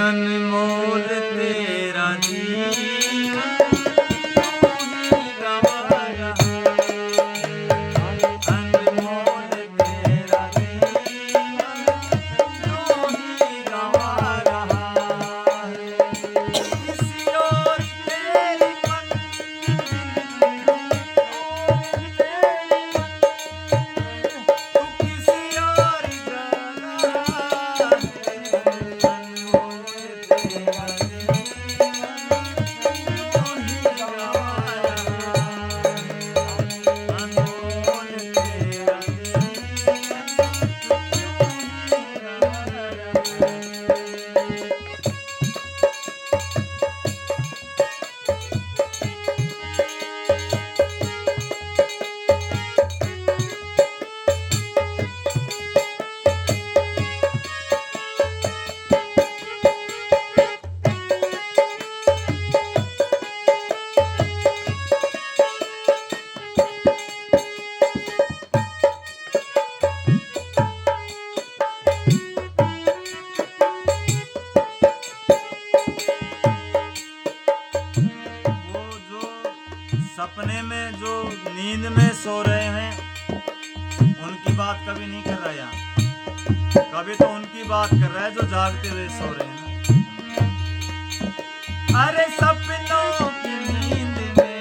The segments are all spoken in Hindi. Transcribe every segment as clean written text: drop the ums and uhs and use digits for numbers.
अनमोल तेरा जीवन तू ही गवाया, अनमोल तेरा जीवन तू ही गवा रहा है। किसी और तेरी मंजिल तू किसी और जाना है। अनमोल तेरा जीवन तू ही गवा रहा है। अनमोल तेरा जीवन तू ही गवा रहा है। वो जो सपने में जो नींद में सो रहे हैं उनकी बात कभी नहीं कर रहा यहाँ, कभी तो उनकी बात कर रहा है जो जागते हुए सो रहे हैं ना। अरे सपनों की नींद में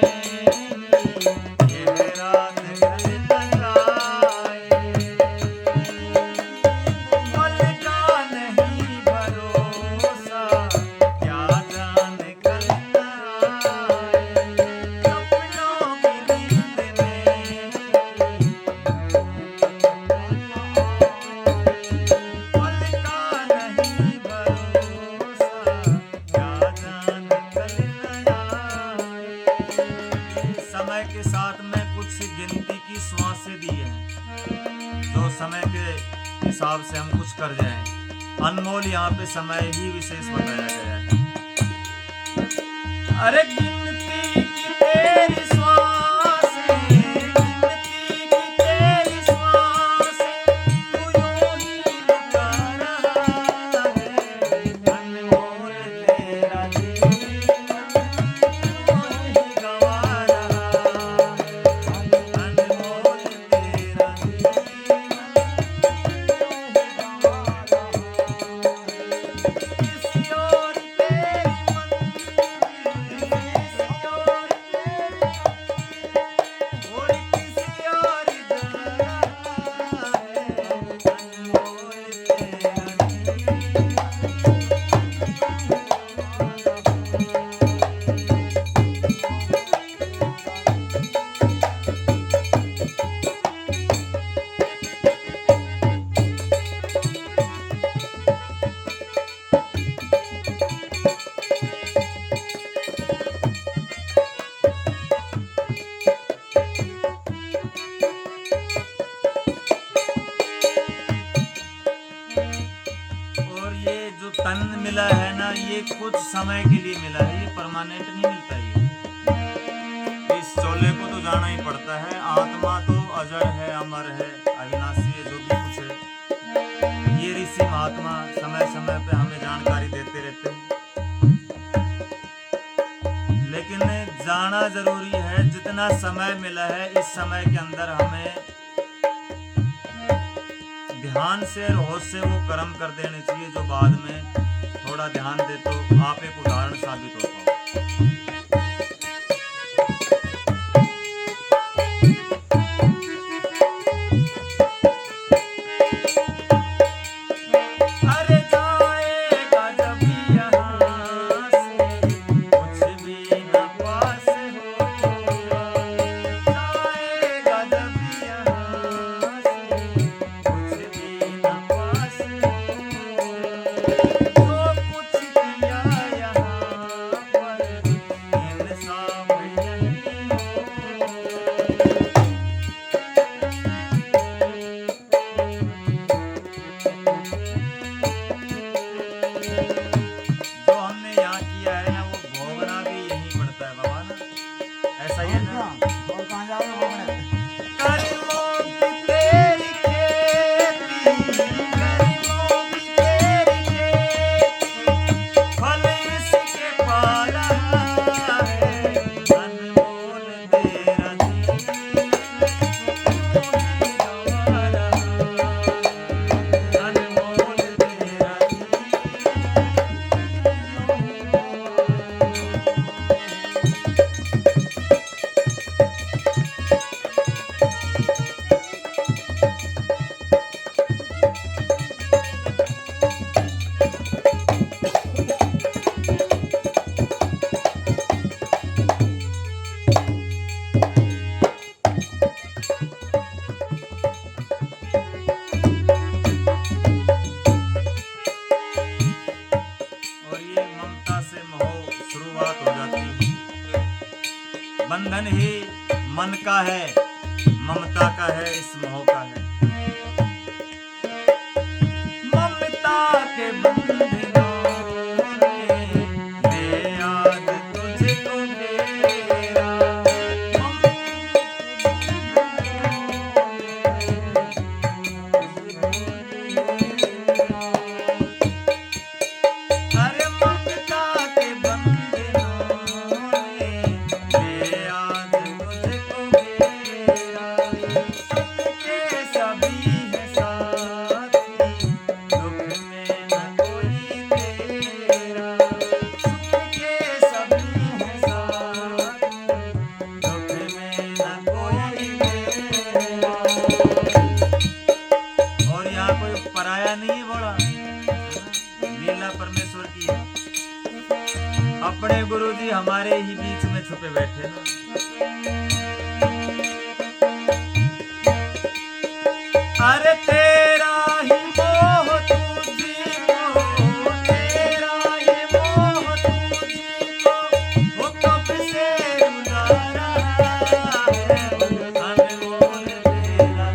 ये रात कल आए, पल का नहीं भरोसा क्या जाने कल आए। सपनों की नींद में पल का नहीं भरोसा क्या जाने कल आए। समय के साथ में कुछ गिनती की श्वासें दी हैं जो समय के हिसाब से हम कुछ कर जाएं। अनमोल यहाँ पे समय ही विशेष बताया गया है। अरे गिनती की तेरी श्वासें, गिनती की तेरी श्वासें, तू यूं ही लुटा रहा है। अनमोल तेरा जीवन तू ही गवा रहा है। अनमोल तेरा जीवन किसी और तेरी मंजिल, किसी और और किसी और जाना है। अनमोल तेरा जीवन और ये जो तन मिला है ना ये कुछ समय के लिए मिला है, ये परमानेंट नहीं मिलता। ये इस चोले को तो जाना ही पड़ता है। आत्मा तो अजर है, अमर है, अविनाशी है, जो भी कुछ है। ये ऋषि महात्मा समय समय पे हमें जानकारी देते रहते हैं, लेकिन जाना जरूरी है। जितना समय मिला है इस समय के अंदर हमें ध्यान से और होश से वो कर्म कर देने चाहिए जो बाद में थोड़ा ध्यान दे तो आप एक उदाहरण साबित हो पाओ। अरे जाएगा जब यहाँ से कुछ भी न पास होगा, जाएगा जब यहाँ से कुछ भी न पास होगा। जो कुछ किया यहाँ बंधन ही मन का है, ममता का है, इस मोह का है। ममता के बंधनों में ले आज तुझको मेरा, अरे ममता के बंधनों में ले आज तुझको मेरा, सबके सभी है साथी, दुख में न कोई तेरा, सबके सभी है साथी, दुख में न कोई तेरा। और यहाँ कोई पराया नहीं है, बड़ा लीला परमेश्वर की है। अपने गुरु जी हमारे ही बीच में छुपे बैठे ना। अरे तेरा ही मोह तुझको, तेरा ही मोह तुझको, वो कब से रुला रहा है, अनमोल तेरा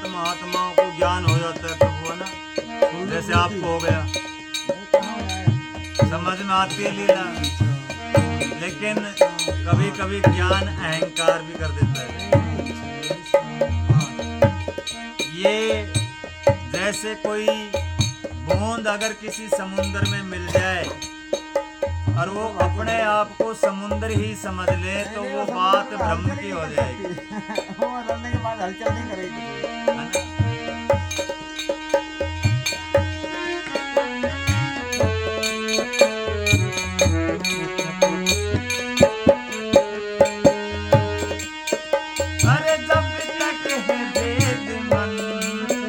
महात्माओं को ज्ञान हो जाता है प्रभु, है ना, जैसे आपको हो गया, समझ में आती है लीला। लेकिन कभी कभी ज्ञान अहंकार भी कर देता है। ये जैसे कोई बूंद अगर किसी समुद्र में मिल जाए और वो अपने आप को समुद्र ही समझ ले तो वो बात भ्रम की हो जाएगी। के बाद हलचल नहीं करेगी। है ना? अरे जब तक है भेद मन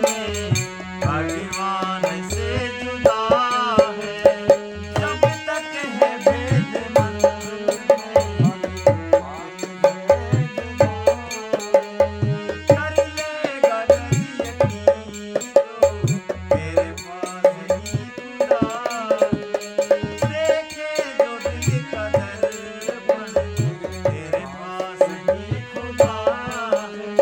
में भगवान से जुदा है, जब तक है भेद मन में कर लेगा यकीन तो तेरे पास ही खुदा है, देखे जो दिल का दर्पण तेरे पास ही खुदा है।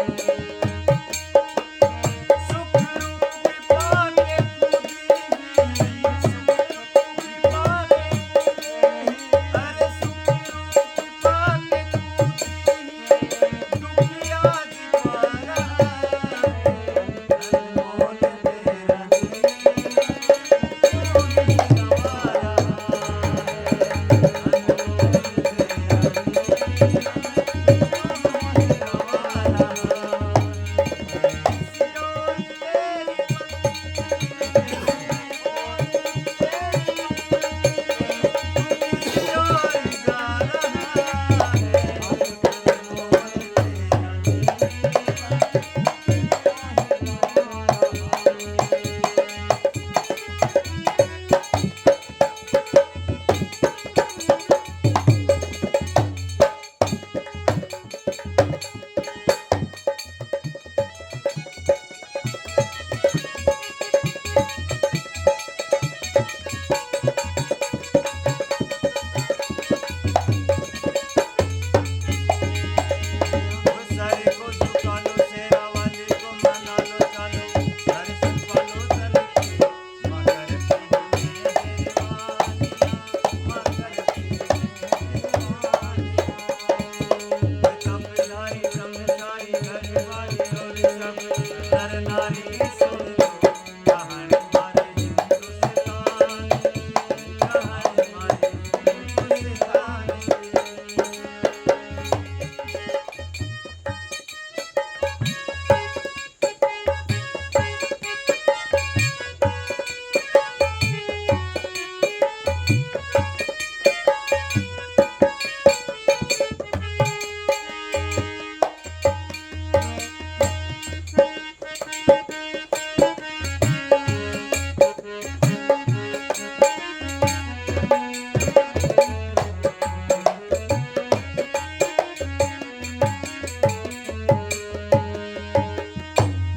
सब नर नारी सुन लो कहानी हमारे हिंदुस्तान की, कहानी हमारे हिंदुस्तान की।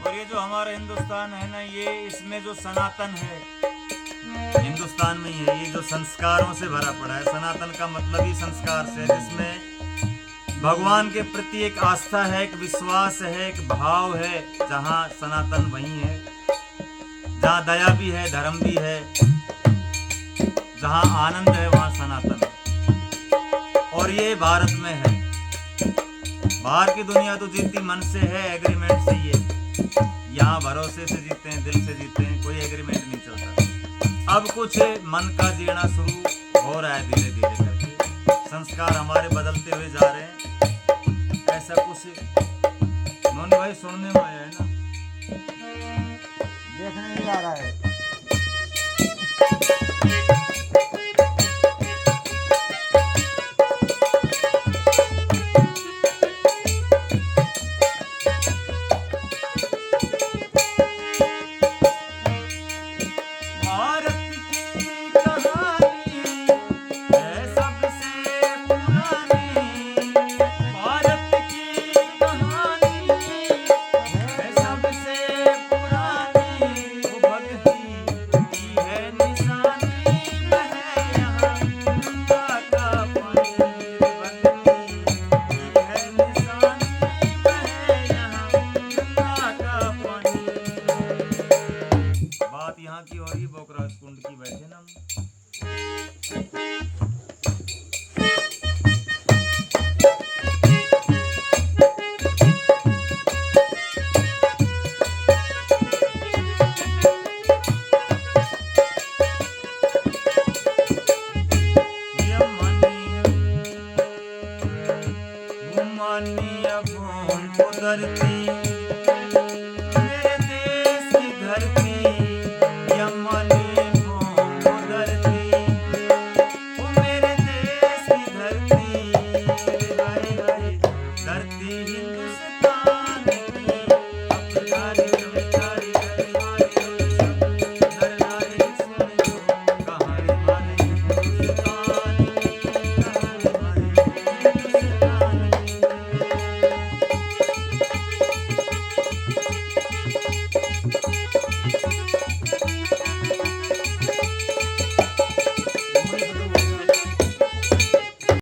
और ये जो हमारा हिंदुस्तान है ना, ये इसमें जो सनातन है हिंदुस्तान में ही है, ये जो संस्कारों से भरा पड़ा है। सनातन का मतलब ही संस्कार से, जिसमें भगवान के प्रति एक आस्था है, एक विश्वास है, एक भाव है। जहाँ सनातन वहीं है, जहाँ दया भी है, धर्म भी है, जहाँ आनंद है वहाँ सनातन है। और ये भारत में है। बाहर की दुनिया तो जीती मन से है, एग्रीमेंट से ही है। यहाँ भरोसे से जीते हैं, दिल से जीते हैं, कोई एग्रीमेंट नहीं चलता। अब कुछ मन का जीना शुरू हो रहा है धीरे धीरे करके, संस्कार हमारे बदलते हुए जा रहे हैं। ऐसा कुछ नोनी भाई सुनने में आया है ना, देखने नहीं आ रहा है।